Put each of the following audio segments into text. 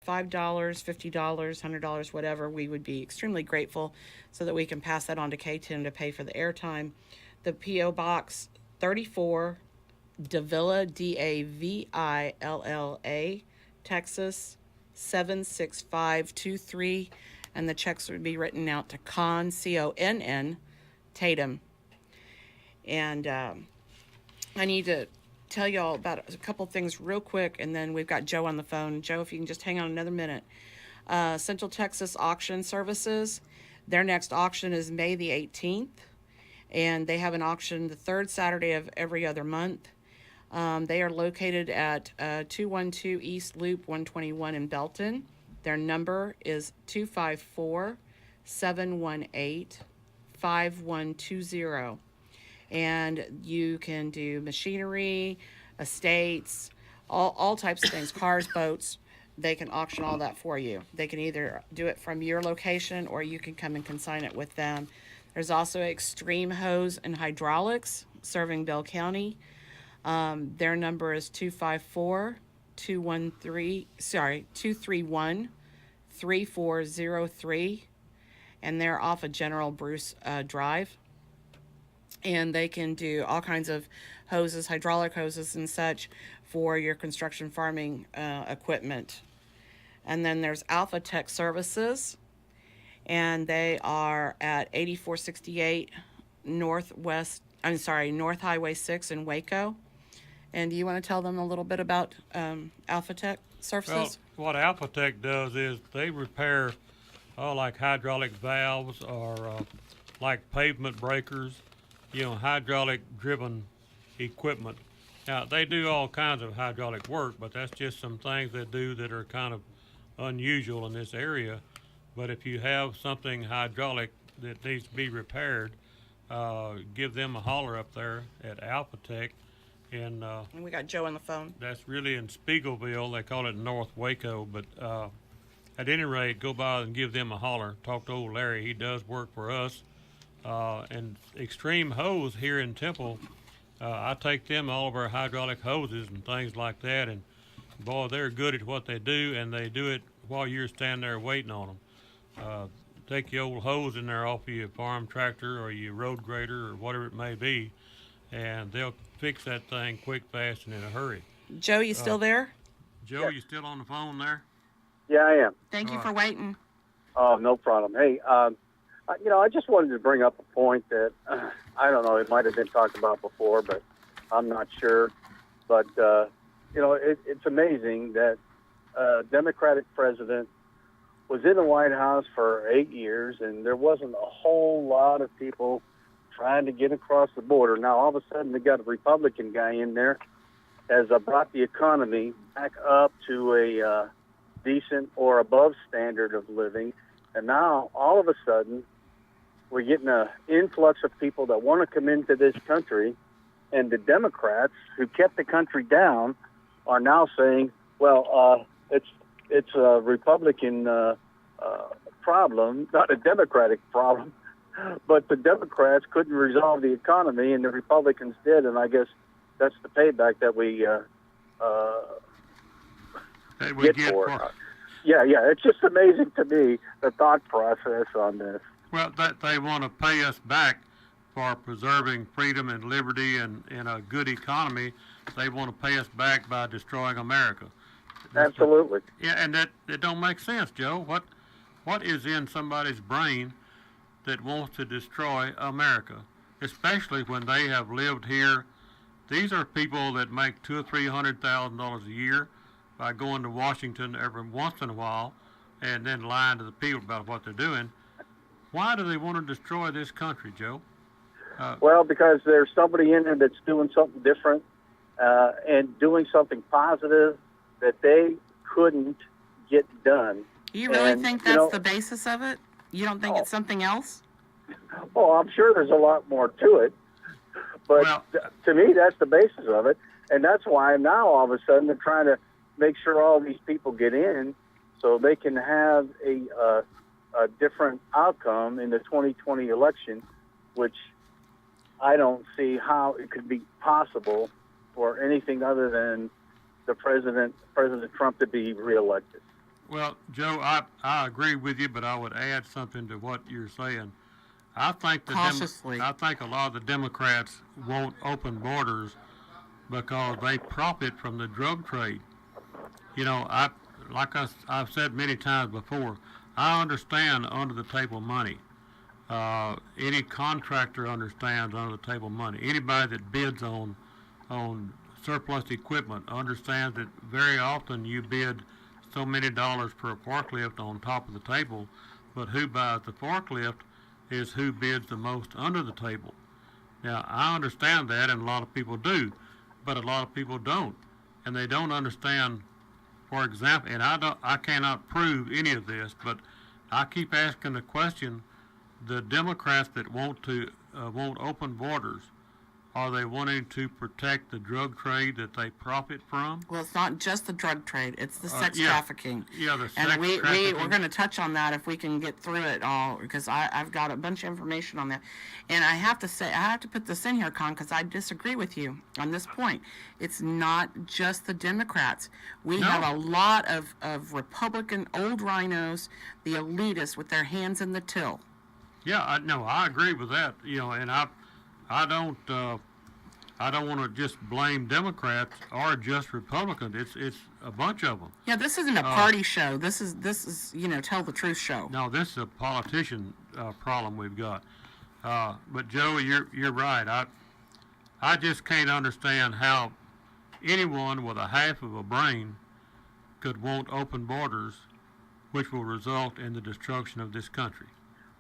$5, $50, $100, whatever, we would be extremely grateful so that we can pass that on to K10 to pay for the airtime. The P.O. Box 34, Davilla, Davilla, Texas 76523, and the checks would be written out to Conn, Conn, Tatum. And I need to tell y'all about a couple things real quick, and then we've got Joe on the phone. Joe, if you can just hang on another minute. Central Texas Auction Services, their next auction is May the 18th, and they have an auction the third Saturday of every other month. They are located at 212 East Loop 121 in Belton. Their number is 254-718-5120. And you can do machinery, estates, all types of things, cars, boats. They can auction all that for you. They can either do it from your location or you can come and consign it with them. There's also Extreme Hose and Hydraulics serving Bell County. Their number is 231-3403, and they're off of General Bruce Drive. And they can do all kinds of hoses, hydraulic hoses and such for your construction farming equipment. And then there's Alpha Tech Services, and they are at 8468 North Highway 6 in Waco. And do you want to tell them a little bit about Alpha Tech Services? Well, what Alpha Tech does is they repair like hydraulic valves or like pavement breakers, hydraulic driven equipment. Now, they do all kinds of hydraulic work, but that's just some things they do that are kind of unusual in this area. But if you have something hydraulic that needs to be repaired, give them a holler up there at Alpha Tech. And we got Joe on the phone. That's really in Spiegelville. They call it North Waco. But at any rate, go by and give them a holler. Talk to old Larry. He does work for us. And Extreme Hose here in Temple, I take them all of our hydraulic hoses and things like that. And boy, they're good at what they do, and they do it while you're standing there waiting on them. Take your old hose in there off of your farm tractor or your road grader or whatever it may be, and they'll fix that thing quick, fast, and in a hurry. Joe, you still there? Joe, Yeah. you still on the phone there? Yeah, I am. Thank you for waiting. Oh, no problem. Hey, I just wanted to bring up a point that I don't know, it might have been talked about before, but I'm not sure. But, it's amazing that a Democratic president was in the White House for 8 years, and there wasn't a whole lot of people trying to get across the border. Now, all of a sudden, they got a Republican guy in there, has brought the economy back up to a decent or above standard of living. And now, all of a sudden, we're getting an influx of people that want to come into this country, and the Democrats, who kept the country down, are now saying, well, it's a Republican problem, not a Democratic problem. But the Democrats couldn't resolve the economy, and the Republicans did, and I guess that's the payback that we get for it. Yeah, it's just amazing to me, the thought process on this. Well, they want to pay us back for preserving freedom and liberty and a good economy. They want to pay us back by destroying America. Absolutely. And that it don't make sense, Joe. What is in somebody's brain that wants to destroy America, especially when they have lived here? These are people that make $200,000 or $300,000 a year by going to Washington every once in a while and then lying to the people about what they're doing. Why do they want to destroy this country, Joe? Well, because there's somebody in there that's doing something different and doing something positive that they couldn't get done. You really think that's the basis of it? You don't think it's something else? Oh, I'm sure there's a lot more to it. But to me, that's the basis of it. And that's why now all of a sudden they're trying to make sure all these people get in so they can have a different outcome in the 2020 election, which I don't see how it could be possible for anything other than President Trump to be reelected. Well, Joe, I agree with you, but I would add something to what you're saying. I think Cautiously. I think a lot of the Democrats won't open borders because they profit from the drug trade. You know, I've said many times before, I understand under the table money. Any contractor understands under the table money. Anybody that bids on surplus equipment understands that very often you bid so many dollars per forklift on top of the table, but who buys the forklift is who bids the most under the table. Now, I understand that, and a lot of people do, but a lot of people don't, and they don't understand. For example, and I cannot prove any of this, but I keep asking the question: the Democrats that won't open borders, are they wanting to protect the drug trade that they profit from? Well, it's not just the drug trade; it's the sex Yeah. trafficking. Yeah, the And sex we're trafficking. going to touch on that if we can get through it all, because I've got a bunch of information on that. And I have to say, I have to put this in here, Con, because I disagree with you on this point. It's not just the Democrats. We No. have a lot of Republican old rhinos, the elitists with their hands in the till. Yeah, I agree with that. You know, and I don't want to just blame Democrats or just Republicans. It's a bunch of them. Yeah, this isn't a party show. This is tell the truth show. No, this is a politician problem we've got. But Joe, you're right. I just can't understand how anyone with a half of a brain could want open borders, which will result in the destruction of this country.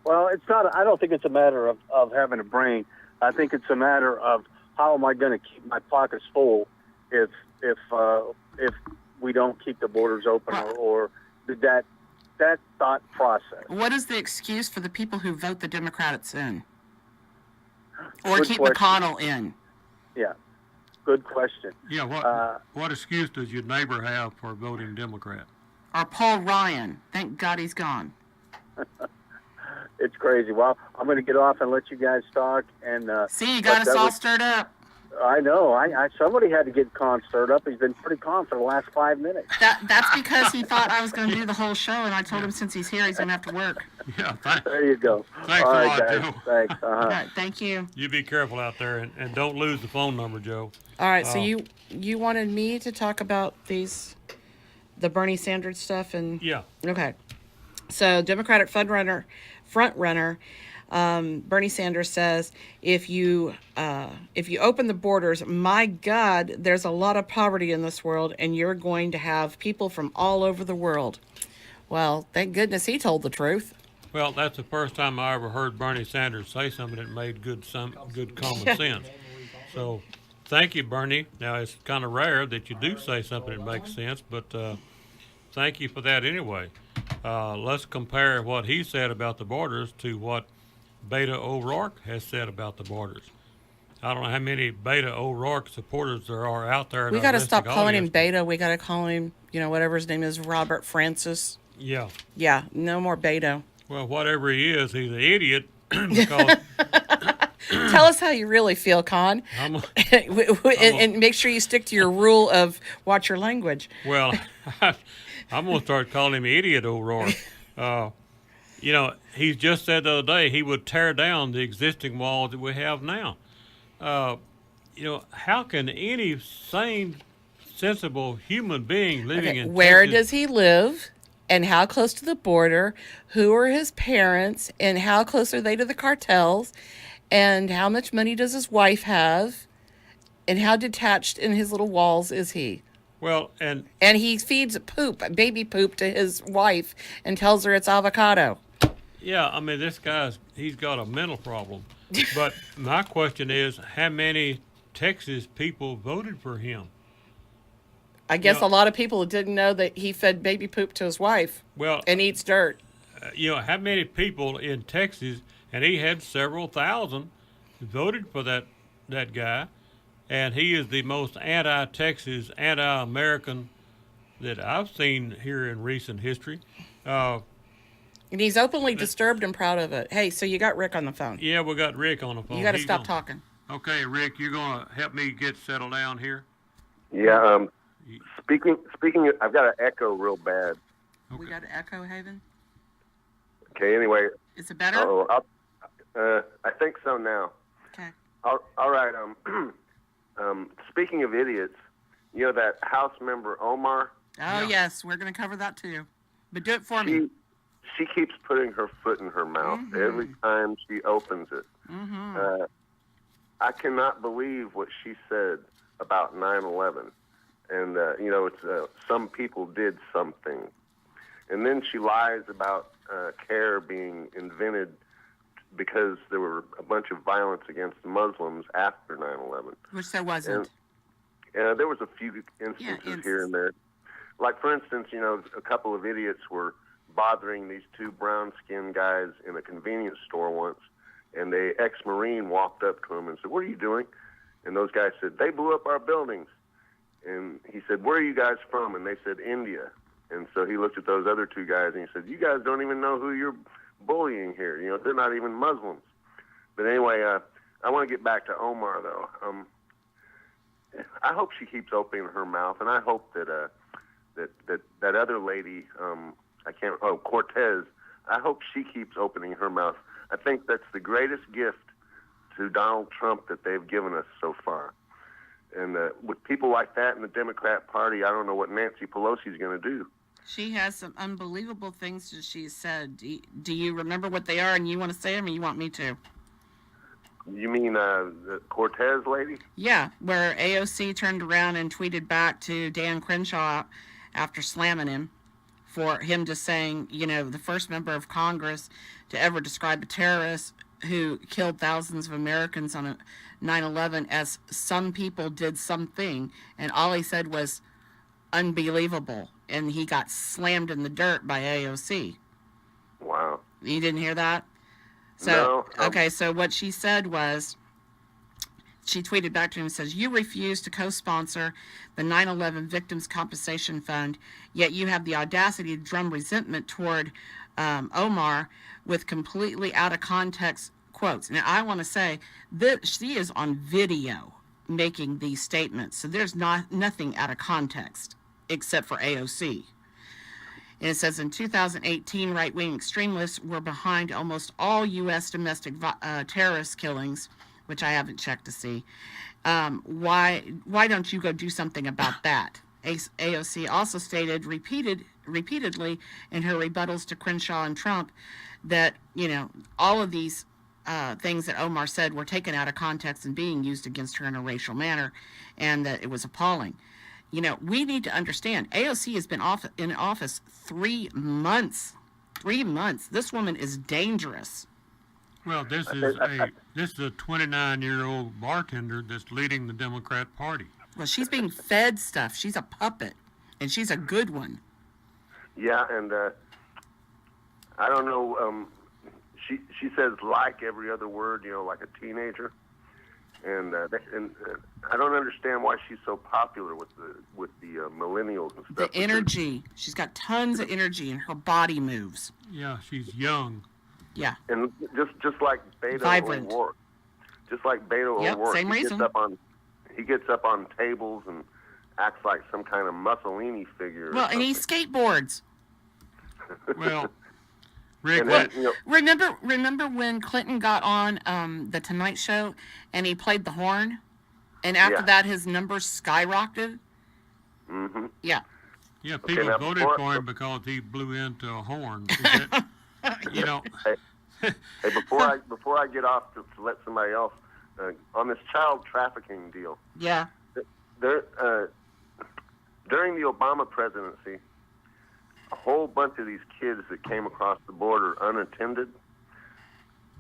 Well, it's not. I don't think it's a matter of having a brain. I think it's a matter of how am I going to keep my pockets full if we don't keep the borders open or that thought process. What is the excuse for the people who vote the Democrats in? Or Good keep question. McConnell in? Yeah, good question. Yeah, what excuse does your neighbor have for voting Democrat? Or Paul Ryan? Thank God he's gone. It's crazy. Well, I'm going to get off and let you guys talk. And See, you got us all stirred up. I know. I somebody had to get Conn stirred up. He's been pretty calm for the last 5 minutes. That's because he thought I was going to do the whole show, and I told him since he's here, he's going to have to work. Yeah, There you go. Thanks All a right, lot, guys. Joe. Thanks. All right, thank you. You be careful out there, and don't lose the phone number, Joe. All right, so you wanted me to talk about the Bernie Sanders stuff, and Yeah. okay. So Democratic front runner, Bernie Sanders says, if you open the borders, my God, there's a lot of poverty in this world, and you're going to have people from all over the world. Well, thank goodness he told the truth. Well, that's the first time I ever heard Bernie Sanders say something that made good common sense. So, thank you, Bernie. Now, it's kind of rare that you do say something that makes sense, but thank you for that anyway. Let's compare what he said about the borders to what Beto O'Rourke has said about the borders. I don't know how many Beto O'Rourke supporters there are out there. We got to stop calling him Beto. We got to call him, whatever his name is, Robert Francis. Yeah. Yeah, no more Beto. Well, whatever he is, he's an idiot because Tell us how you really feel, Con. And make sure you stick to your rule of watch your language. Well, I'm going to start calling him Idiot O'Rourke. He just said the other day he would tear down the existing walls that we have now. How can any sane, sensible human being living in where Texas, does he live? And how close to the border? Who are his parents? And how close are they to the cartels? And how much money does his wife have? And how detached in his little walls is he? Well, and he feeds baby poop to his wife and tells her it's avocado. yeah, I mean, he's got a mental problem. But my question is, how many Texas people voted for him? I guess a lot of people didn't know that he fed baby poop to his wife. Well, and eats dirt. How many people in Texas, and he had several thousand, voted for that guy, and he is the most anti-Texas, anti-American that I've seen here in recent history. And he's openly disturbed and proud of it. Hey, so you got Rick on the phone. Yeah, we got Rick on the phone. You got to stop talking. Okay, Rick, you're going to help me get settled down here? Yeah, speaking, I've got an echo real bad. We got an echo, Haven? Okay, anyway. Is it better? I think so now. Okay. All right. Speaking of idiots, you know that House member Omar? Oh, yes. We're going to cover that too. But do it for me. She keeps putting her foot in her mouth every time she opens it. I cannot believe what she said about 9/11. And, it's some people did something. And then she lies about CARE being invented because there were a bunch of violence against Muslims after 9/11. Which there wasn't. And there was a few instances here and there. Like, for instance, a couple of idiots were bothering these two brown-skinned guys in a convenience store once, and the ex-Marine walked up to him and said, "What are you doing?" And those guys said, "They blew up our buildings." And he said, "Where are you guys from?" And they said, "India." And so he looked at those other two guys and he said, "You guys don't even know who you're bullying here. They're not even Muslims." But anyway, I want to get back to Omar, though. I hope she keeps opening her mouth, and I hope that that other lady, Cortez, I hope she keeps opening her mouth. I think that's the greatest gift to Donald Trump that they've given us so far. And with people like that in the Democrat Party, I don't know what Nancy Pelosi's going to do. She has some unbelievable things that she said. Do you remember what they are, and you want to say them, or you want me to? You mean the Cortez lady? Yeah, where AOC turned around and tweeted back to Dan Crenshaw after slamming him for him just saying, the first member of Congress to ever describe a terrorist who killed thousands of Americans on a 9/11 as some people did something, and all he said was unbelievable, and he got slammed in the dirt by AOC. Wow. You didn't hear that? No. Okay, so what she said was, she tweeted back to him and says, "You refuse to co-sponsor the 9/11 Victims Compensation Fund, yet you have the audacity to drum resentment toward Omar with completely out of context quotes." Now, I want to say that she is on video making these statements, so there's nothing out of context except for AOC. And it says in 2018, right-wing extremists were behind almost all U.S. domestic terrorist killings, which I haven't checked to see. Why don't you go do something about that? AOC also stated repeatedly in her rebuttals to Crenshaw and Trump that, all of these things that Omar said were taken out of context and being used against her in a racial manner, and that it was appalling. We need to understand, AOC has been in office 3 months. 3 months. This woman is dangerous. Well, this is a 29-year-old bartender that's leading the Democrat Party. Well, she's being fed stuff. She's a puppet, and she's a good one. Yeah, and I don't know. She says like every other word, like a teenager, and I don't understand why she's so popular with the millennials and stuff. The energy. She's got tons of energy, and her body moves. Yeah, she's young. Yeah. And just like Beto Vibrant. O'Rourke. Just like Beto O'Rourke. Same reason. He gets up on tables and acts like some kind of Mussolini figure. Well, and he skateboards. Well, Rick, remember when Clinton got on the Tonight Show and he played the horn, and after that his numbers skyrocketed. Mm-hmm. Yeah. Yeah, people voted for him because he blew into a horn. Hey, before I get off to let somebody else on this child trafficking deal. Yeah. During the Obama presidency, a whole bunch of these kids that came across the border unattended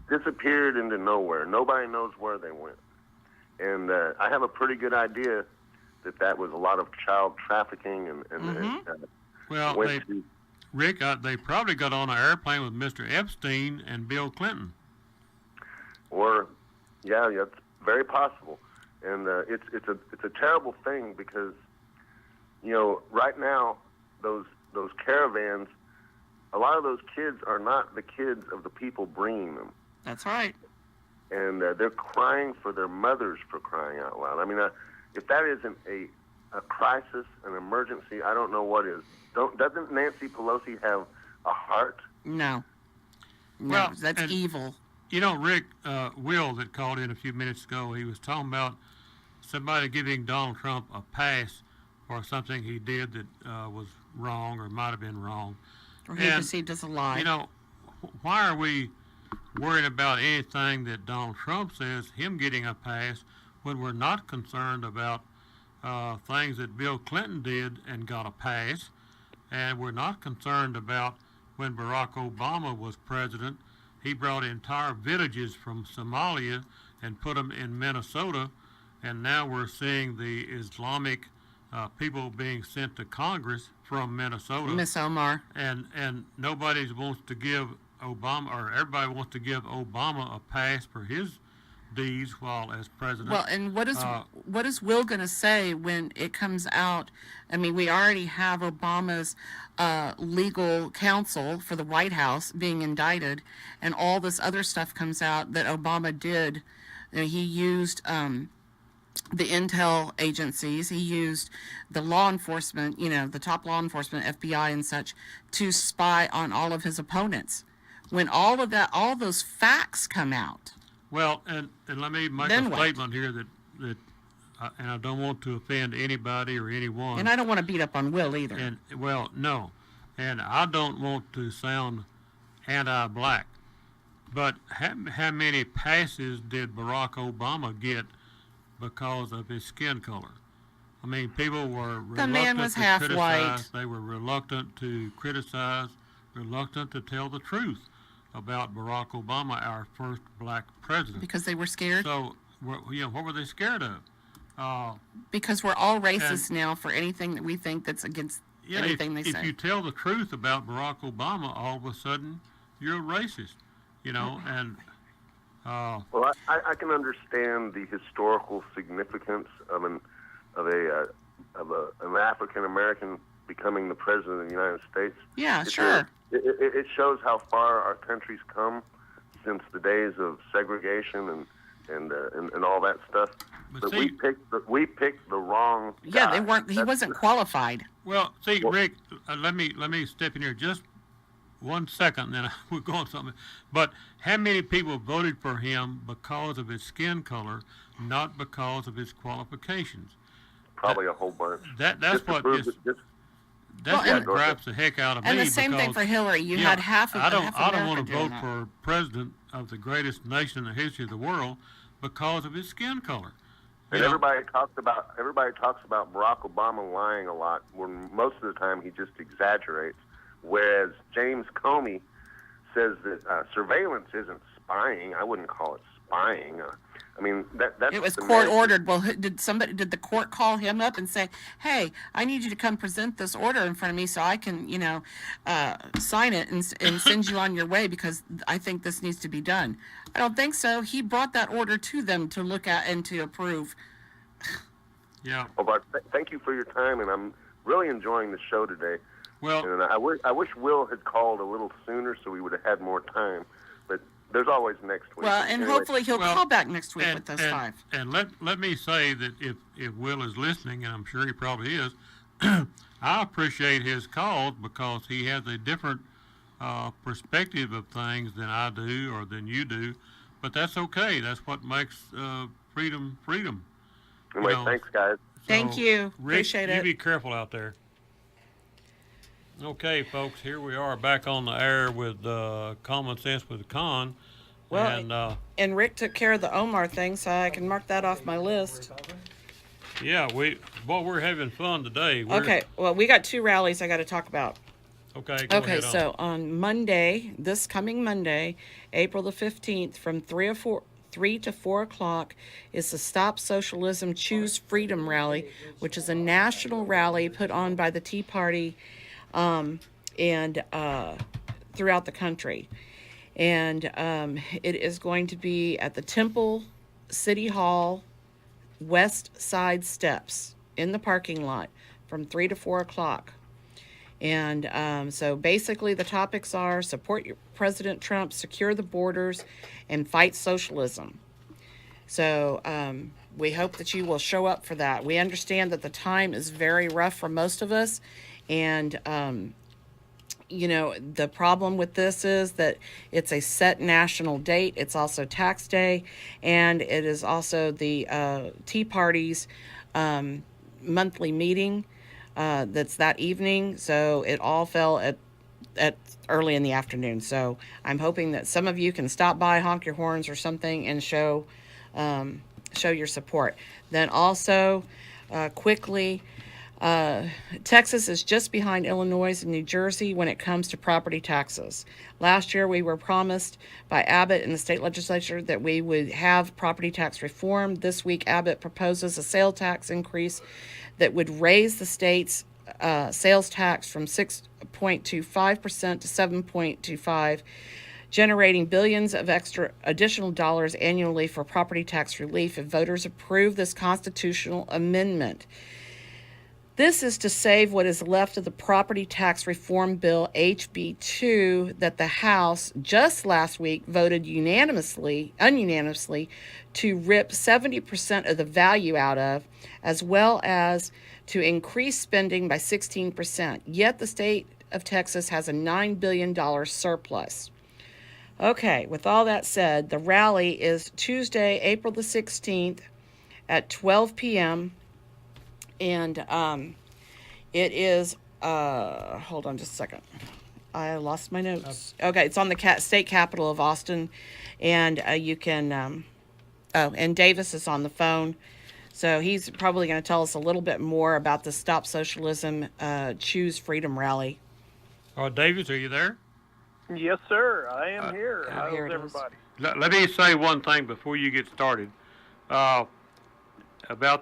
disappeared into nowhere. Nobody knows where they went. And I have a pretty good idea that was a lot of child trafficking Rick, they probably got on an airplane with Mr. Epstein and Bill Clinton. Yeah, it's very possible, and it's a terrible thing because right now those caravans, a lot of those kids are not the kids of the people bringing them. That's right. And they're crying for their mothers, for crying out loud. I mean, if that isn't a a crisis, an emergency. I don't know what is. Doesn't Nancy Pelosi have a heart? No. No, Well, that's and- evil. You know, Rick, Will that called in a few minutes ago, he was talking about somebody giving Donald Trump a pass for something he did that was wrong or might have been wrong. Or he And, perceived as a lie. You know, why are we worried about anything that Donald Trump says, him getting a pass, when we're not concerned about things that Bill Clinton did and got a pass, and we're not concerned about when Barack Obama was president, he brought entire villages from Somalia and put them in Minnesota, and now we're seeing the Islamic people being sent to Congress from Minnesota. Miss Omar. And nobody wants to give Obama, or everybody wants to give Obama a pass for his deeds while as president. Well, and what is Will going to say when it comes out? I mean, we already have Obama's legal counsel for the White House being indicted, and all this other stuff comes out that Obama did. You know, he used the intel agencies, he used the law enforcement, you know, the top law enforcement, FBI and such, to spy on all of his opponents. When all of that, all those facts come out. Well, and let me make Then a what? statement here that and I don't want to offend anybody or anyone. And I don't want to beat up on Will either. And well, no, and I don't want to sound anti-black, but how many passes did Barack Obama get because of his skin color? I mean, people were reluctant The man was to half criticize. white. They were reluctant to criticize, reluctant to tell the truth about Barack Obama, our first black president. Because they were scared? So, what were they scared of? Because we're all racist now for anything that we think that's against Yeah, anything they if say. you tell the truth about Barack Obama, all of a sudden you're a racist, you know. And Well, I can understand the historical significance of an African American becoming the president of the United States. Yeah, sure. It shows how far our country's come since the days of segregation and all that stuff. But we picked the wrong guy. Yeah, they weren't. He wasn't qualified. well, see, Rick, let me step in here just 1 second, then we're going something. But how many people voted for him because of his skin color, not because of his qualifications? Probably a whole bunch. That's Just to what prove just, that- that's Well, what and- grabs the heck out of me. And the same thing because- for Hillary. You Yeah, had half of I don't America want to doing vote that. for president of the greatest nation in the history of the world because of his skin color. And You know, everybody talks about Barack Obama lying a lot, when most of the time he just exaggerates. Whereas James Comey says that surveillance isn't spying. I wouldn't call it spying. I mean that's It was the court man- ordered. Well, did the court call him up and say, "Hey, I need you to come present this order in front of me so I can, sign it and send you on your way because I think this needs to be done"? I don't think so. He brought that order to them to look at and to approve. yeah. Oh, but thank you for your time, and I'm really enjoying the show today. Well, And I wish Will had called a little sooner so we would have had more time. But there's always next week. Well, and Anyway, hopefully he'll Well, call back next week with those five. And let me say that if Will is listening, and I'm sure he probably is, I appreciate his calls because he has a different perspective of things than I do or than you do. But that's okay. That's what makes freedom. Anyway, you know, thanks, guys. Thank you. Rick, Appreciate you it. be careful out there. Okay, folks, here we are back on the air with Common Sense with Conn. Well, and Rick took care of the Omar thing, so I can mark that off my list. yeah, we're having fun today. Okay, well, we got two rallies I got to talk about. Okay, go Okay, ahead on. so on Monday, this coming Monday, April the 15th, from 3 to 4 o'clock, is the Stop Socialism, Choose Freedom rally, which is a national rally put on by the Tea Party and throughout the country. And it is going to be at the Temple City Hall West Side Steps in the parking lot from 3 to 4 o'clock. And so basically the topics are support President Trump, secure the borders, and fight socialism. So we hope that you will show up for that. We understand that the time is very rough for most of us, and the problem with this is that it's a set national date. It's also tax day, and it is also the Tea Party's monthly meeting that's that evening. So it all fell at early in the afternoon. So I'm hoping that some of you can stop by, honk your horns or something, and show your support. Then also, quickly, Texas is just behind Illinois and New Jersey when it comes to property taxes. Last year, we were promised by Abbott and the state legislature that we would have property tax reform. This week, Abbott proposes a sales tax increase that would raise the state's sales tax from 6.25% to 7.25%, generating billions of additional dollars annually for property tax relief if voters approve this constitutional amendment. This is to save what is left of the property tax reform bill HB2 that the House just last week voted unanimously to rip 70% of the value out of, as well as to increase spending by 16%. Yet the state of Texas has a $9 billion surplus. Okay, with all that said, the rally is Tuesday, April the 16th at 12 p.m. And it is, hold on just a second. I lost my notes. Okay, it's on the state capital of Austin. And you can, and Davis is on the phone. So he's probably going to tell us a little bit more about the Stop Socialism, Choose Freedom rally. Davis, are you there? Yes, sir. I am here. How's everybody? Let me say one thing before you get started. About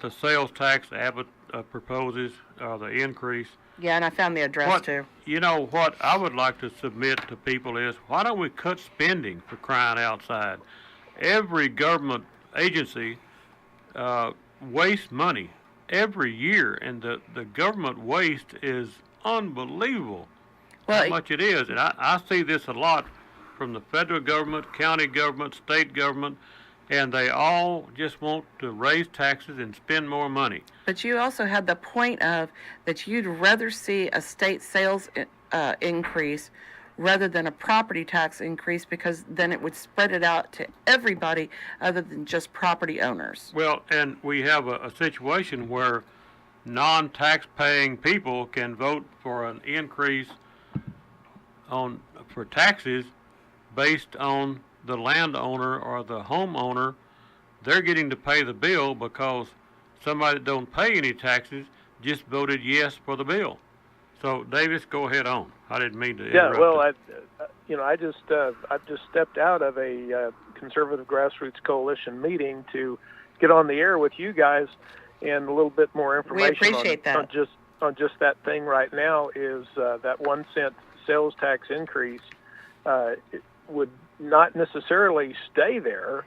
the sales tax Abbott proposes, the increase. Yeah, and I found the address too. You know what I would like to submit to people is, why don't we cut spending, for crying outside? Every government agency wastes money every year, and the government waste is unbelievable. How much it is. And I see this a lot from the federal government, county government, state government, and they all just want to raise taxes and spend more money. But you also had the point of that you'd rather see a state sales increase rather than a property tax increase, because then it would spread it out to everybody other than just property owners. Well, and we have a situation where non-tax-paying people can vote for an increase for taxes based on the landowner or the homeowner. They're getting to pay the bill because somebody that don't pay any taxes just voted yes for the bill. So, Davis, go ahead on. I didn't mean to interrupt. Yeah, well, I just stepped out of a conservative grassroots coalition meeting to get on the air with you guys, and a little bit more information. We appreciate that. On just that thing right now is that 1 cent sales tax increase. It would not necessarily stay there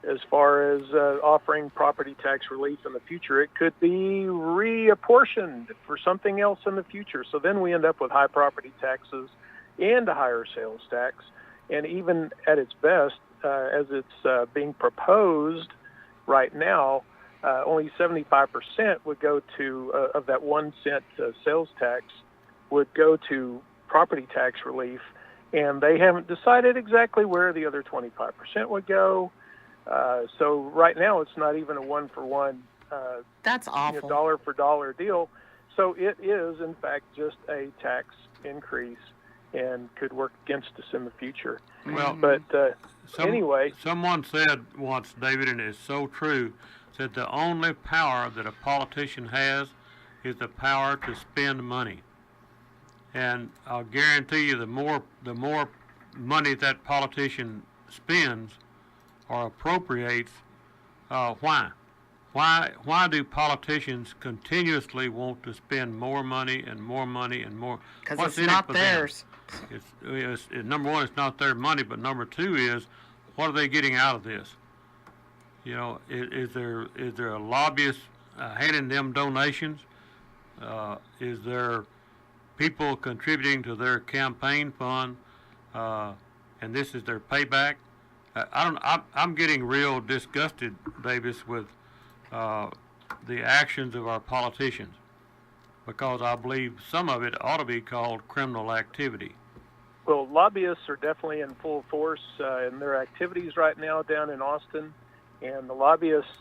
as far as offering property tax relief in the future. It could be reapportioned for something else in the future. So then we end up with high property taxes and a higher sales tax. And even at its best, as it's being proposed right now, only 75% would go to, of that 1 cent sales tax, would go to property tax relief. And they haven't decided exactly where the other 25% would go. So right now, it's not even a one-for-one, that's awful, dollar-for-dollar deal. So it is, in fact, just a tax increase and could work against us in the future. Well, but anyway. Someone said once, David, and it's so true, said the only power that a politician has is the power to spend money. And I'll guarantee you the more money that politician spends or appropriates, why? Why do politicians continuously want to spend more money and more money and more? Because it's not theirs. It's number one, it's not their money, but number two is, what are they getting out of this? You know, is there a lobbyist handing them donations? Is there people contributing to their campaign fund, and this is their payback? I'm getting real disgusted, Davis, with the actions of our politicians, because I believe some of it ought to be called criminal activity. Well, lobbyists are definitely in full force in their activities right now down in Austin, and the lobbyists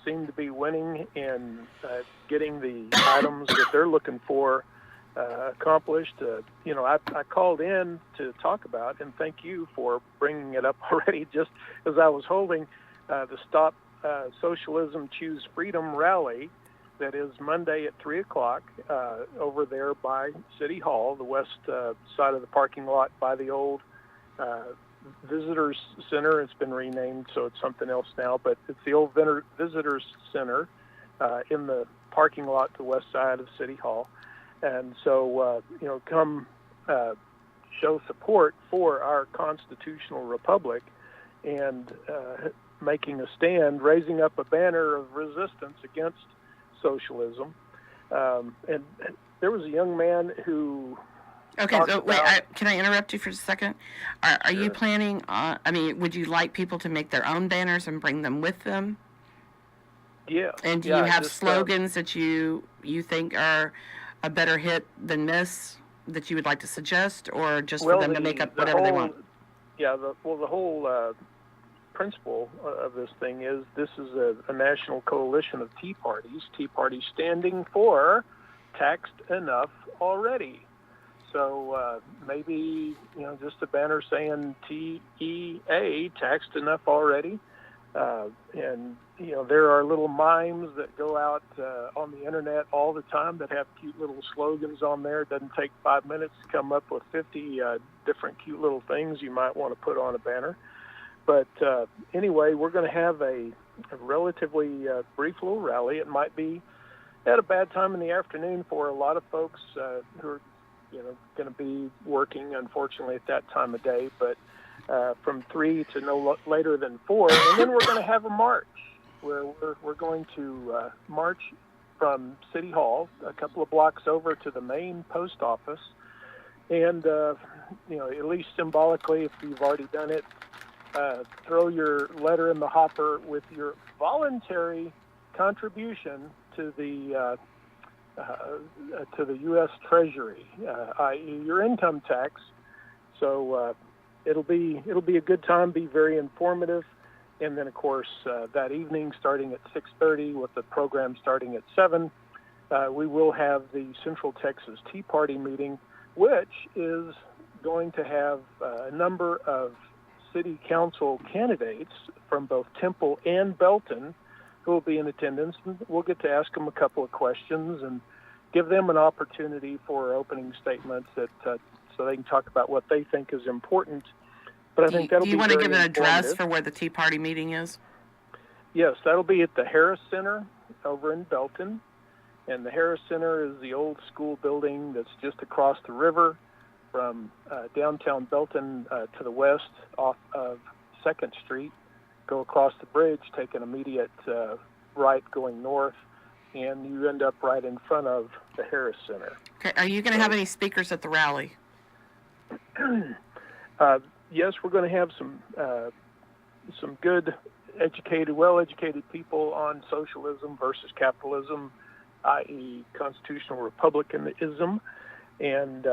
seem to be winning in getting the items that they're looking for accomplished. I called in to talk about, and thank you for bringing it up already, just as I was holding the Stop Socialism, Choose Freedom rally that is Monday at 3 o'clock over there by City Hall, the west side of the parking lot by the old Visitors Center. It's been renamed, so it's something else now, but it's the old Visitors Center in the parking lot to the west side of City Hall. And so, come show support for our constitutional republic and making a stand, raising up a banner of resistance against socialism. And there was a young man who... Okay, so wait, can I interrupt you for a second? Are you planning on, would you like people to make their own banners and bring them with them? Yeah. And do you have slogans that you think are a better hit than this that you would like to suggest, or just for them to make up whatever they want? Yeah, the whole principle of this thing is this is a national coalition of Tea Parties, Tea Party standing for taxed enough already. So maybe, just a banner saying TEA, taxed enough already. And, there are little mimes that go out on the internet all the time that have cute little slogans on there. It doesn't take 5 minutes to come up with 50 different cute little things you might want to put on a banner. But anyway, we're going to have a relatively brief little rally. It might be at a bad time in the afternoon for a lot of folks who are, going to be working, unfortunately, at that time of day. But from 3 to no later than 4. And then we're going to have a march where we're going to march from City Hall a couple of blocks over to the main post office. And, at least symbolically, if you've already done it, throw your letter in the hopper with your voluntary contribution to the U.S. Treasury, i.e., your income tax. So it'll be a good time, be very informative, and then of course that evening, starting at 6:30, with the program starting at 7, we will have the Central Texas Tea Party meeting, which is going to have a number of city council candidates from both Temple and Belton who will be in attendance. We'll get to ask them a couple of questions and give them an opportunity for opening statements that so they can talk about what they think is important. But I think that'll be very informative. Do you want to give an address for where the Tea Party meeting is? Yes, that'll be at the Harris Center over in Belton. And the Harris Center is the old school building that's just across the river from downtown Belton to the west off of 2nd Street. Go across the bridge, take an immediate right going north, and you end up right in front of the Harris Center. Okay. Are you going to have any speakers at the rally? Yes, we're going to have some good, well-educated people on socialism versus capitalism, i.e. constitutional republicanism, and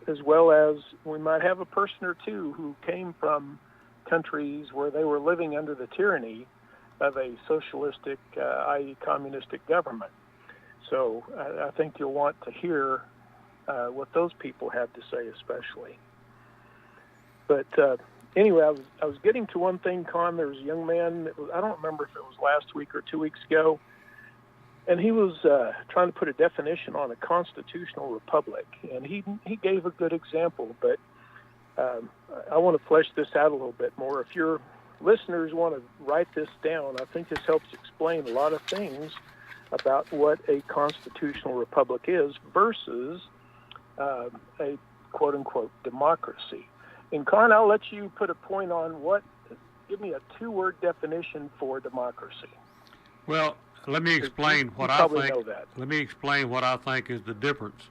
as well as we might have a person or two who came from countries where they were living under the tyranny of a socialistic, i.e. communistic government. So I think you'll want to hear what those people have to say especially. But anyway, I was getting to one thing, Conn. There was a young man, I don't remember if it was last week or 2 weeks ago, and he was trying to put a definition on a constitutional republic, and he gave a good example, but I want to flesh this out a little bit more. If your listeners want to write this down, I think this helps explain a lot of things about what a constitutional republic is versus a quote-unquote democracy. And Conn, I'll let you put a point on give me a 2-word definition for democracy. Well, let me explain what I think. Let me explain what I think is the difference.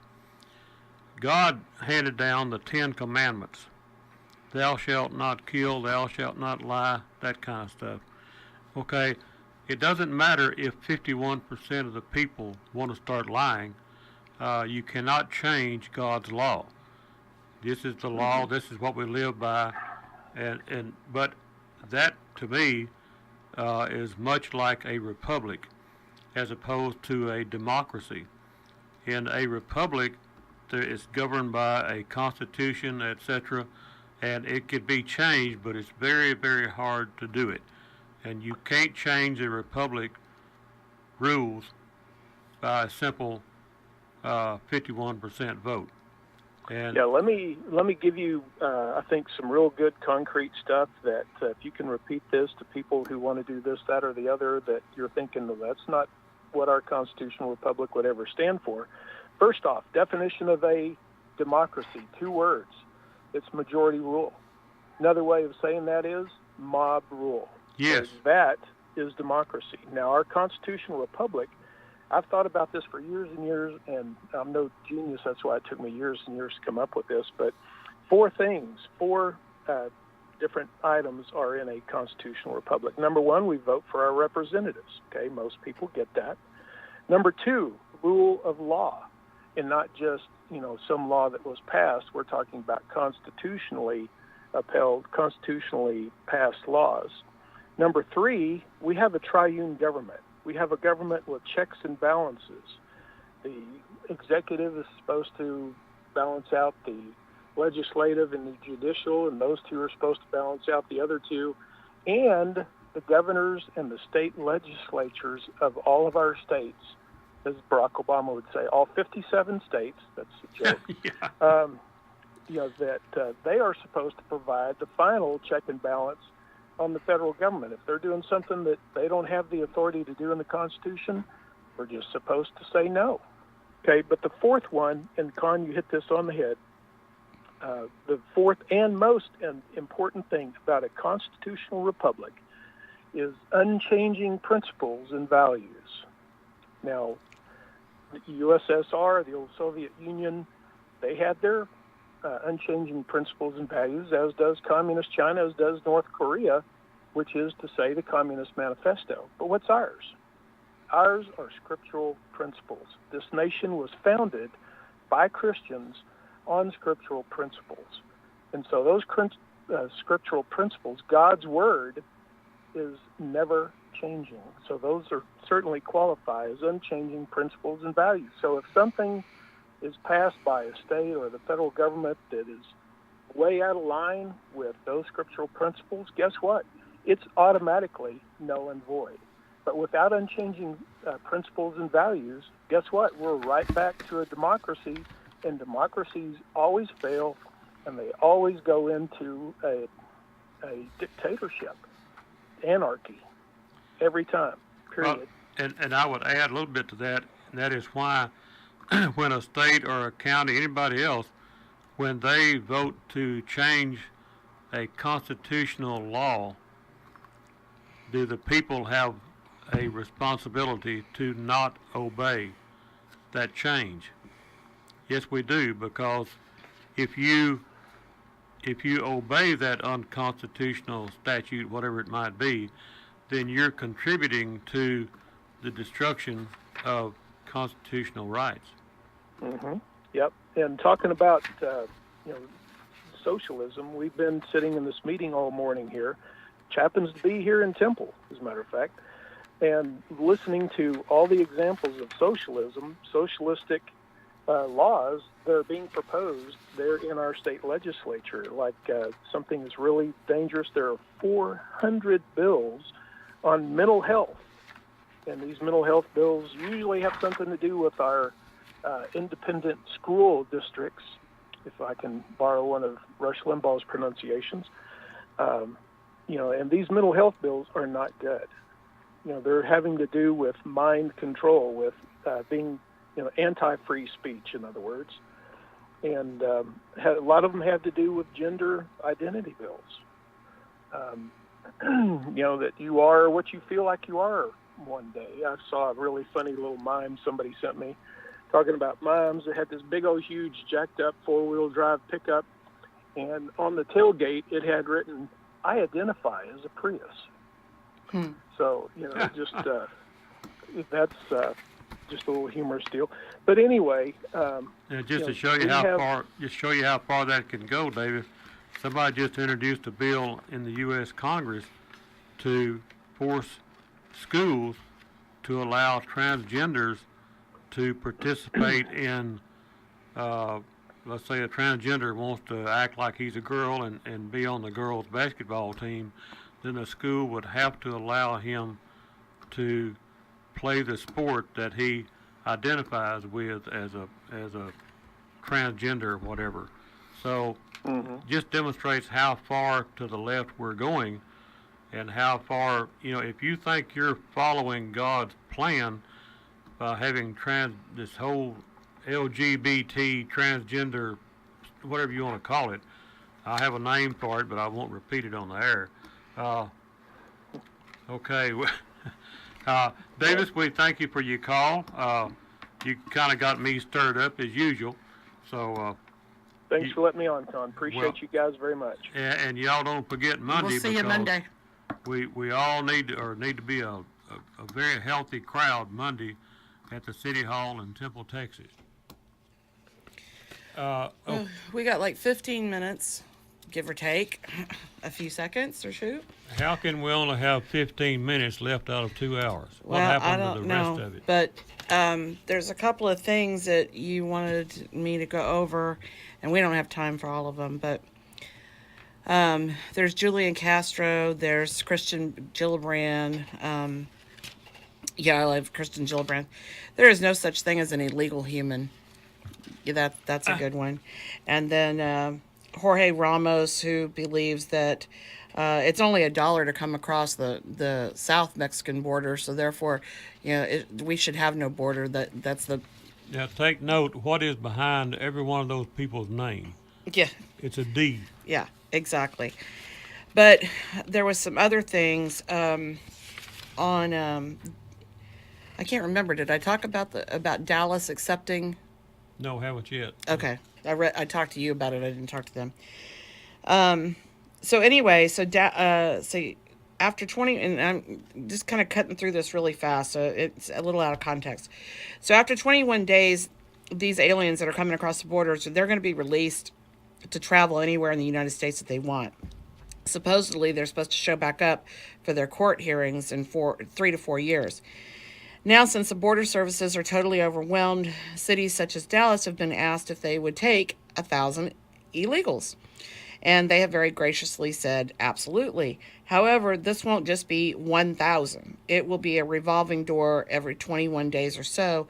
God handed down the 10 Commandments. Thou shalt not kill, thou shalt not lie, that kind of stuff. Okay, it doesn't matter if 51% of the people want to start lying. You cannot change God's law. This is the law. This is what we live by, but that to me is much like a republic as opposed to a democracy. In a republic, it's governed by a constitution, etc., and it could be changed, but it's very, very hard to do it. And you can't change a republic rules by a simple 51% vote. And yeah, let me give you, I think, some real good concrete stuff that if you can repeat this to people who want to do this, that, or the other, that you're thinking, well, that's not what our constitutional republic would ever stand for. First off, definition of a democracy, 2 words. It's majority rule. Another way of saying that is mob rule. yes, So that is democracy. Now, our constitutional republic, I've thought about this for years and years, and I'm no genius. That's why it took me years and years to come up with this. But 4 different items are in a constitutional republic. Number 1, we vote for our representatives. Okay, most people get that. Number 2, rule of law, and not just some law that was passed. We're talking about constitutionally upheld, constitutionally passed laws. Number 3, we have a triune government. We have a government with checks and balances. The executive is supposed to balance out the legislative and the judicial, and those 2 are supposed to balance out the other 2. And the governors and the state legislatures of all of our states, as Barack Obama would say, all 57 states, that's a joke, yeah. that they are supposed to provide the final check and balance on the federal government. If they're doing something that they don't have the authority to do in the Constitution, we're just supposed to say no. Okay, but the 4th one, and Conn, you hit this on the head, the 4th and most important thing about a constitutional republic is unchanging principles and values. Now, the USSR, the old Soviet Union, they had their unchanging principles and values, as does Communist China, as does North Korea, which is to say the Communist Manifesto. But what's ours? Ours are scriptural principles. This nation was founded by Christians on scriptural principles. And so those scriptural principles, God's word, is never changing. So those are certainly qualify as unchanging principles and values. So if something is passed by a state or the federal government that is way out of line with those scriptural principles, guess what? It's automatically null and void. But without unchanging principles and values, guess what? We're right back to a democracy, and democracies always fail, and they always go into a dictatorship, anarchy, every time, period. Well, and I would add a little bit to that, and that is why when a state or a county, anybody else, when they vote to change a constitutional law, do the people have a responsibility to not obey that change? Yes, we do, because if you obey that unconstitutional statute, whatever it might be, then you're contributing to the destruction of constitutional rights. Mm-hmm. Yep. And talking about socialism, we've been sitting in this meeting all morning here, which happens to be here in Temple, as a matter of fact, and listening to all the examples of socialism, socialistic laws that are being proposed there in our state legislature. Like something is really dangerous. There are 400 bills on mental health, and these mental health bills usually have something to do with our independent school districts, if I can borrow one of Rush Limbaugh's pronunciations. And these mental health bills are not good. They're having to do with mind control, with being, anti-free speech, in other words. And a lot of them have to do with gender identity bills. That you are what you feel like you are one day. I saw a really funny little mime somebody sent me talking about moms that had this big old huge jacked up 4-wheel drive pickup, and on the tailgate it had written, "I identify as a Prius." So just that's just a little humorous deal. But anyway, just to show you how far that can go, David. Somebody just introduced a bill in the U.S. Congress to force schools to allow transgenders to participate in, let's say a transgender wants to act like he's a girl and be on the girls' basketball team, then the school would have to allow him to play the sport that he identifies with as a transgender or whatever. So just demonstrates how far to the left we're going, and how far, if you think you're following God's plan by having this whole LGBT, transgender, whatever you want to call it. I have a name for it, but I won't repeat it on the air. Okay. Davis, we thank you for your call. You kind of got me stirred up as usual. So thanks for letting me on, Conn. Appreciate you guys very much. And y'all don't forget Monday. We'll see you Monday. We all need to be a very healthy crowd Monday at the City Hall in Temple, Texas. We got like 15 minutes, give or take, a few seconds or shoot. How can we only have 15 minutes left out of 2 hours? What Well, happened I don't to the know, rest of it? but there's a couple of things that you wanted me to go over, and we don't have time for all of them, but there's Julian Castro, there's Christian Gillibrand. I love Christian Gillibrand. There is no such thing as an illegal human. Yeah, that's a good one. And then Jorge Ramos, who believes that it's only $1 to come across the South Mexican border, so therefore, we should have no border. That's the. Now take note. What is behind every one of those people's name? Yeah. It's a D. Yeah, exactly. But there was some other things on. I can't remember. Did I talk about Dallas accepting? No, haven't yet. Okay, I talked to you about it. I didn't talk to them. So anyway, so after 20, and I'm just kind of cutting through this really fast, so it's a little out of context. So after 21 days, these aliens that are coming across the borders, they're going to be released to travel anywhere in the United States that they want. Supposedly, they're supposed to show back up for their court hearings in 3 to 4 years. Now, since the border services are totally overwhelmed, cities such as Dallas have been asked if they would take 1,000 illegals. And they have very graciously said, absolutely. However, this won't just be 1,000. It will be a revolving door every 21 days or so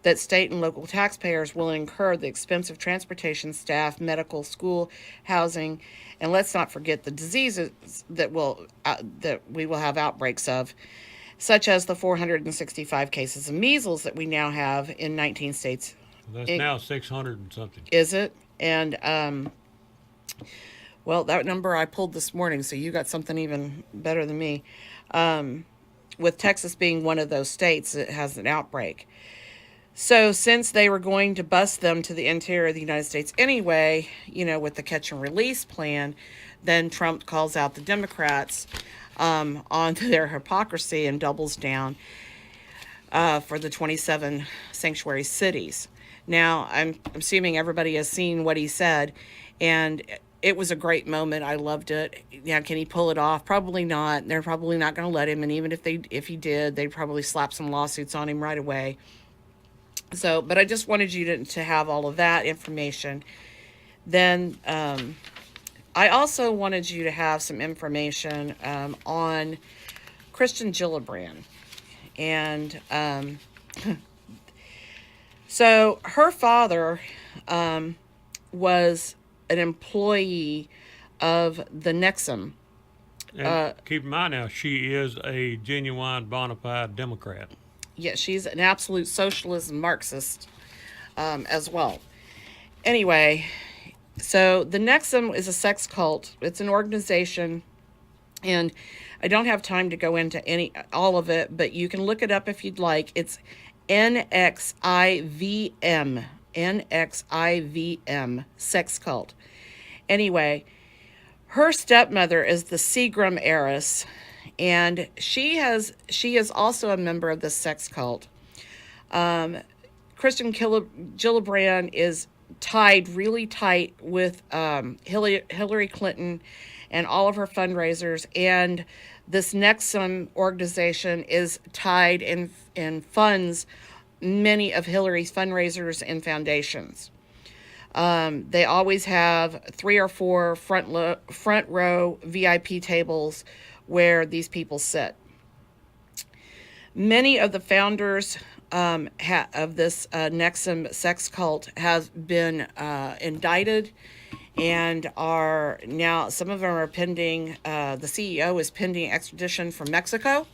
that state and local taxpayers will incur the expense of transportation, staff, medical, school, housing, and let's not forget the diseases that we will have outbreaks of, such as the 465 cases of measles that we now have in 19 states. That's now 600 and something. Is it? And, well, that number I pulled this morning, so you got something even better than me. With Texas being one of those states that has an outbreak. So since they were going to bus them to the interior of the United States anyway, with the catch and release plan, then Trump calls out the Democrats onto their hypocrisy and doubles down for the 27 sanctuary cities. Now, I'm assuming everybody has seen what he said, and it was a great moment. I loved it. Yeah, can he pull it off? Probably not. They're probably not going to let him, and even if he did, they'd probably slap some lawsuits on him right away. So, but I just wanted you to have all of that information. Then I also wanted you to have some information on Christian Gillibrand. And so her father was an employee of the Nexum. And keep in mind now, she is a genuine bona fide Democrat. Yeah, she's an absolute socialist and Marxist as well. Anyway, so the Nexum is a sex cult. It's an organization, and I don't have time to go into all of it, but you can look it up if you'd like. It's NXIVM, sex cult. Anyway, her stepmother is the Seagram heiress, And she is also a member of the sex cult. Kristen Gillibrand is tied really tight with Hillary Clinton and all of her fundraisers, and this Nexum organization is tied and funds many of Hillary's fundraisers and foundations. They always have 3 or 4 front row VIP tables where these people sit. Many of the founders of this Nexum sex cult have been indicted and are now, some of them are pending, the CEO is pending extradition from Mexico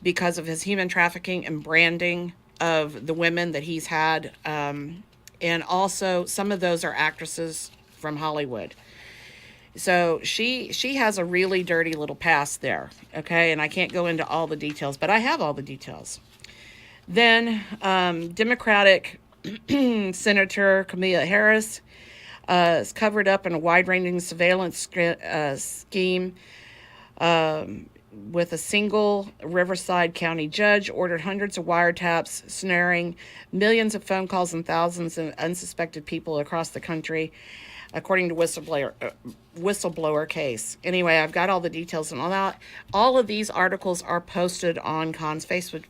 because of his human trafficking and branding of the women that he's had. And also, some of those are actresses from Hollywood. So she has a really dirty little past there, okay? And I can't go into all the details, but I have all the details. Then Democratic Senator Kamala Harris is covered up in a wide-ranging surveillance scheme with a single Riverside County judge ordered hundreds of wiretaps, snaring millions of phone calls and thousands of unsuspected people across the country, according to whistleblower case. Anyway, I've got all the details and all that. All of these articles are posted on Conn's Facebook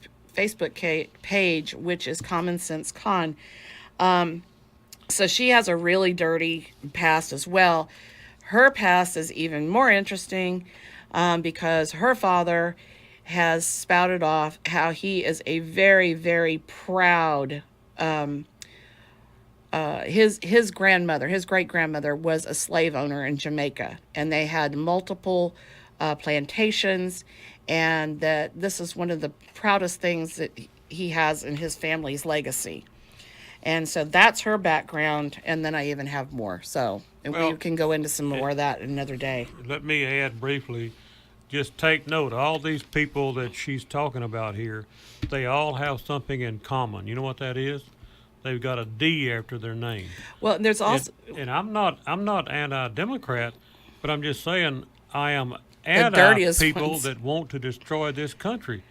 page, which is Common Sense Conn. So she has a really dirty past as well. Her past is even more interesting because her father has spouted off how he is a very, very proud his grandmother, his great-grandmother, was a slave owner in Jamaica, and they had multiple plantations, and that this is one of the proudest things that he has in his family's legacy. And so that's her background, and then I even have more. So we can go into some more of that another day. Let me add briefly, just take note, all these people that she's talking about here, they all have something in common. You know what that is? They've got a D after their name. Well, there's also, and I'm not anti-Democrat, but I'm just saying I am dirtiest anti-people ones that want to destroy this country.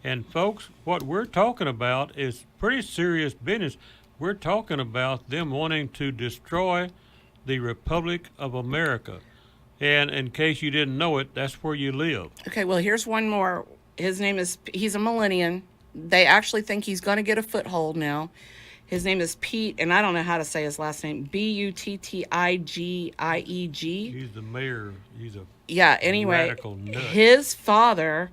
And folks, what we're talking about is pretty serious business. We're talking about them wanting to destroy the Republic of America. And in case you didn't know it, that's where you live. okay, well, here's one more. He's a millennial. They actually think he's going to get a foothold now. His name is Pete, and I don't know how to say his last name. Buttigieg. He's the mayor. He's a Anyway, nut. His father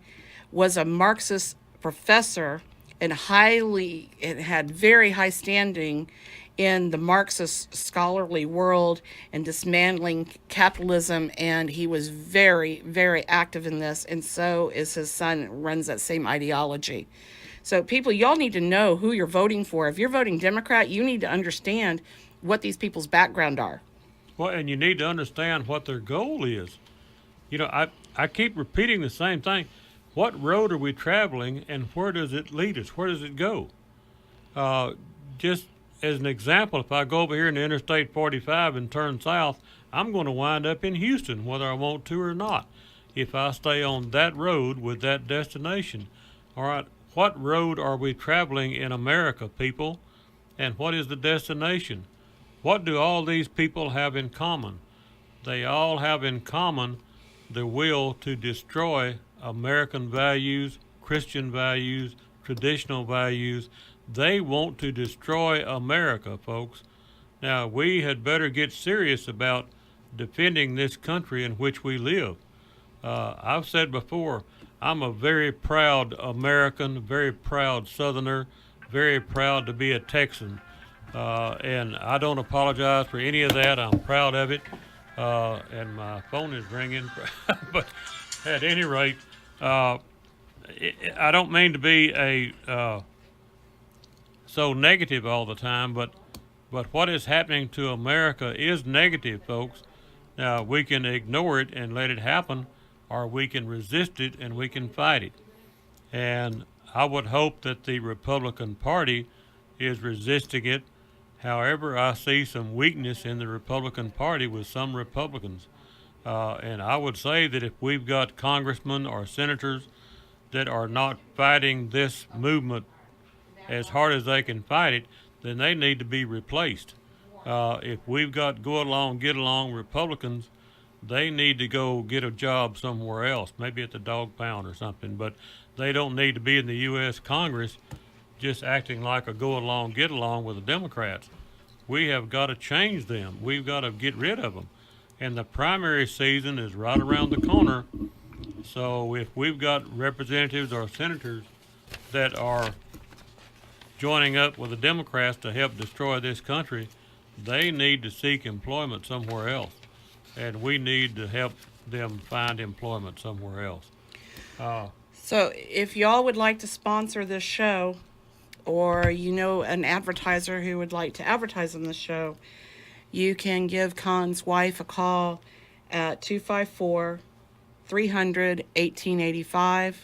was a Marxist professor and had very high standing in the Marxist scholarly world and dismantling capitalism, and he was very, very active in this, and so is his son, runs that same ideology. So people, y'all need to know who you're voting for. If you're voting Democrat, you need to understand what these people's background are. Well, and you need to understand what their goal is. You know, I keep repeating the same thing. What road are we traveling, and where does it lead us? Where does it go? Just as an example, if I go over here into Interstate 45 and turn south, I'm going to wind up in Houston, whether I want to or not, if I stay on that road with that destination. All right, what road are we traveling in America, people? And what is the destination? What do all these people have in common? They all have in common the will to destroy American values, Christian values, traditional values. They want to destroy America, folks. Now, we had better get serious about defending this country in which we live. I've said before, I'm a very proud American, very proud Southerner, very proud to be a Texan. And I don't apologize for any of that. I'm proud of it. And my phone is ringing. But at any rate, I don't mean to be so negative all the time, but what is happening to America is negative, folks. Now, we can ignore it and let it happen, or we can resist it and we can fight it. And I would hope that the Republican Party is resisting it. However, I see some weakness in the Republican Party with some Republicans. And I would say that if we've got congressmen or senators that are not fighting this movement as hard as they can fight it, then they need to be replaced. If we've got go along, get along Republicans, they need to go get a job somewhere else, maybe at the dog pound or something. But they don't need to be in the U.S. Congress just acting like a go along, get along with the Democrats. We have got to change them. We've got to get rid of them. And the primary season is right around the corner. So if we've got representatives or senators that are joining up with the Democrats to help destroy this country, they need to seek employment somewhere else. And we need to help them find employment somewhere else. So if y'all would like to sponsor this show, or you know an advertiser who would like to advertise on this show, you can give Conn's wife a call at 254-300-1885,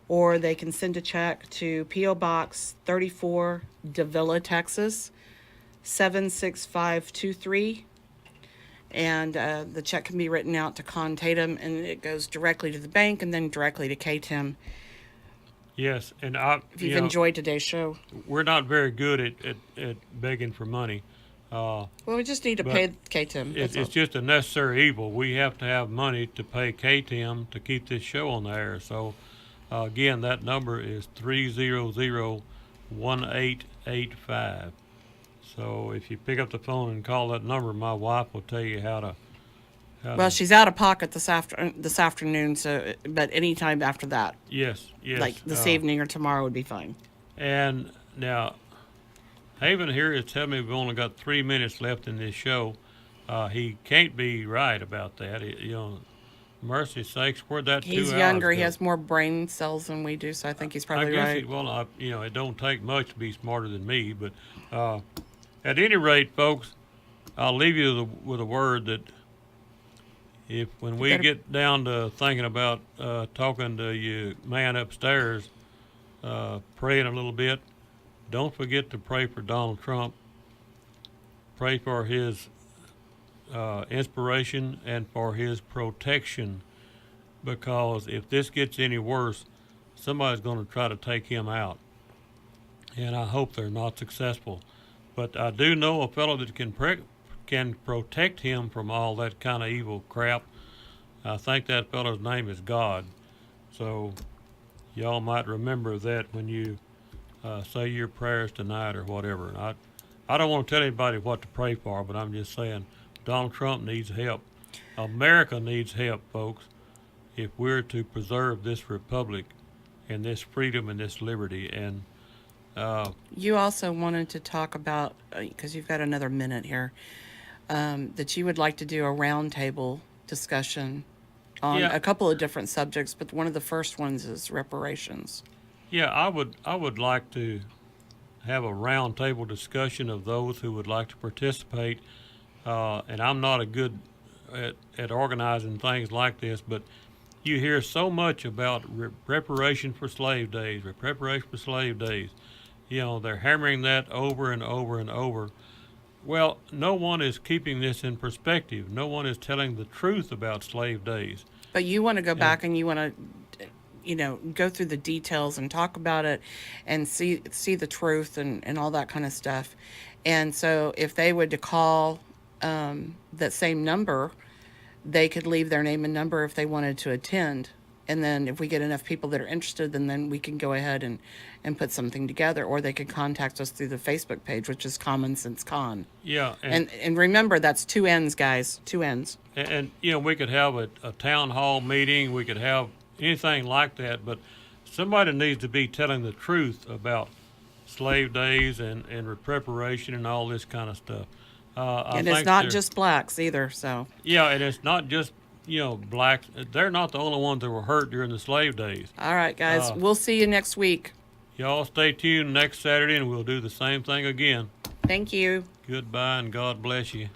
or they can send a check to P.O. Box 34, Davila, Texas, 76523. And the check can be written out to Conn Tatum, and it goes directly to the bank and then directly to K-Tim. Yes, and If you've enjoyed today's show. We're not very good at begging for money. Well, we just need to pay K-Tim. It's just a necessary evil. We have to have money to pay K-Tim to keep this show on the air. So, again, that number is 300-1885. So if you pick up the phone and call that number, my wife will tell you how to. Well, she's out of pocket this afternoon, so but anytime after that. Yes. Like this evening or tomorrow would be fine. And now, Haven here is telling me we've only got 3 minutes left in this show. He can't be right about that. Mercy's sakes, where'd that 2 hours He's younger. go? He has more brain cells than we do, so I think he's probably right. It don't take much to be smarter than me. But at any rate, folks, I'll leave you with a word that when we get down to thinking about talking to you man upstairs, praying a little bit, don't forget to pray for Donald Trump. Pray for his inspiration and for his protection, because if this gets any worse, somebody's going to try to take him out. And I hope they're not successful. But I do know a fellow that can protect him from all that kind of evil crap. I think that fellow's name is God. So y'all might remember that when you say your prayers tonight or whatever. And I don't want to tell anybody what to pray for, but I'm just saying Donald Trump needs help. America needs help, folks, if we're to preserve this republic and this freedom and this liberty. And you also wanted to talk about, because you've got another minute here, that you would like to do a roundtable discussion on a couple of different subjects, but one of the first ones is reparations. Yeah, I would like to have a roundtable discussion of those who would like to participate. And I'm not a good at organizing things like this, but you hear so much about reparation for slave days, reparation for slave days. They're hammering that over and over and over. Well, no one is keeping this in perspective. No one is telling the truth about slave days. But you want to go back and you want to, go through the details and talk about it and see the truth and all that kind of stuff. And so if they would to call that same number, they could leave their name and number if they wanted to attend. And then if we get enough people that are interested, then we can go ahead and put something together. Or they could contact us through the Facebook page, which is Common Sense Con. Yeah. And remember, that's 2 N's, guys. 2 N's. And we could have a town hall meeting. We could have anything like that. But somebody needs to be telling the truth about slave days and reparation and all this kind of stuff. And it's not just blacks either, so. Yeah, and it's not just, blacks. They're not the only ones that were hurt during the slave days. All right, guys. We'll see you next week. Y'all stay tuned next Saturday, and we'll do the same thing again. Thank you. Goodbye, and God bless you.